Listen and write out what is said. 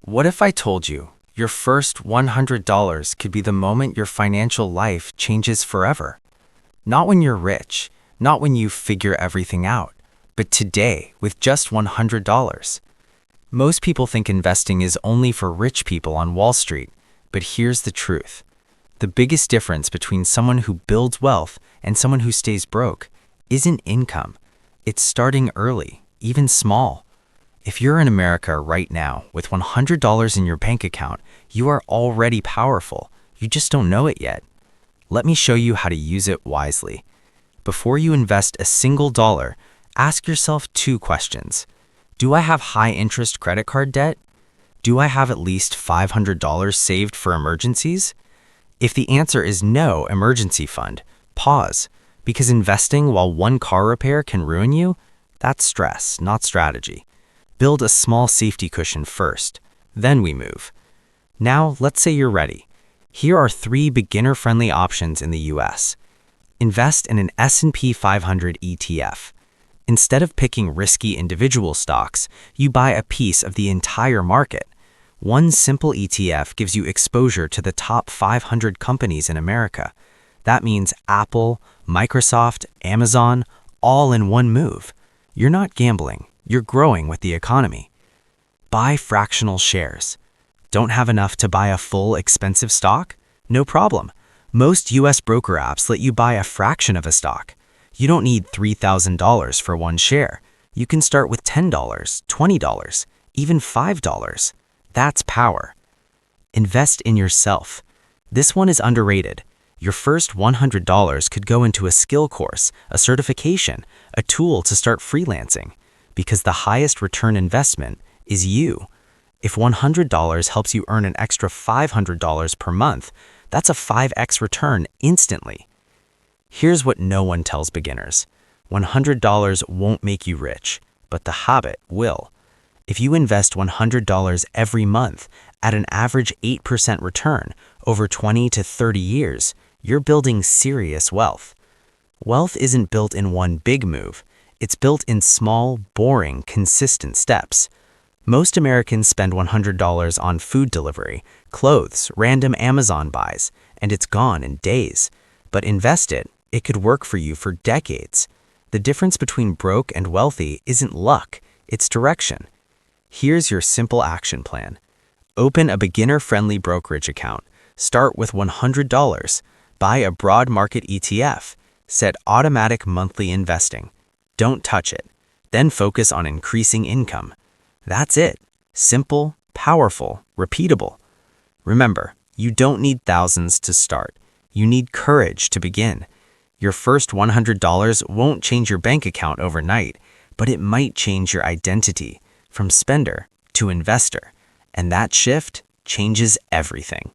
What if I told you your first $100 could be the moment your financial life changes forever? Not when you're rich, not when you figure everything out, but today with just $100. Most people think investing is only for rich people on Wall Street, but here's the truth. The biggest difference between someone who builds wealth and someone who stays broke isn't income. It's starting early, even small. If you're in America right now with $100 in your bank account, you are already powerful. You just don't know it yet. Let me show you how to use it wisely. Before you invest a single dollar, ask yourself two questions. Do I have high-interest credit card debt? Do I have at least $500 saved for emergencies? If the answer is no emergency fund, pause, because investing while one car repair can ruin you, that's stress, not strategy. Build a small safety cushion first, then we move. Now, let's say you're ready. Here are 3 beginner-friendly options in the US. Invest in an S&P 500 ETF. Instead of picking risky individual stocks, you buy a piece of the entire market. One simple ETF gives you exposure to the top 500 companies in America. That means Apple, Microsoft, Amazon, all in one move. You're not gambling. You're growing with the economy. Buy fractional shares. Don't have enough to buy a full expensive stock? No problem. Most US broker apps let you buy a fraction of a stock. You don't need $3,000 for one share. You can start with $10, $20, even $5. That's power. Invest in yourself. This one is underrated. Your first $100 could go into a skill course, a certification, a tool to start freelancing. Because the highest return investment is you. If $100 helps you earn an extra $500 per month, that's a 5x return instantly. Here's what no one tells beginners. $100 won't make you rich, but the habit will. If you invest $100 every month at an average 8% return over 20 to 30 years, you're building serious wealth. Wealth isn't built in one big move. It's built in small, boring, consistent steps. Most Americans spend $100 on food delivery, clothes, random Amazon buys, and it's gone in days. But invest it. It could work for you for decades. The difference between broke and wealthy isn't luck, it's direction. Here's your simple action plan. Open a beginner-friendly brokerage account. Start with $100. Buy a broad market ETF. Set automatic monthly investing. Don't touch it. Then focus on increasing income. That's it. Simple, powerful, repeatable. Remember, you don't need thousands to start. You need courage to begin. Your first $100 won't change your bank account overnight, but it might change your identity from spender to investor. And that shift changes everything.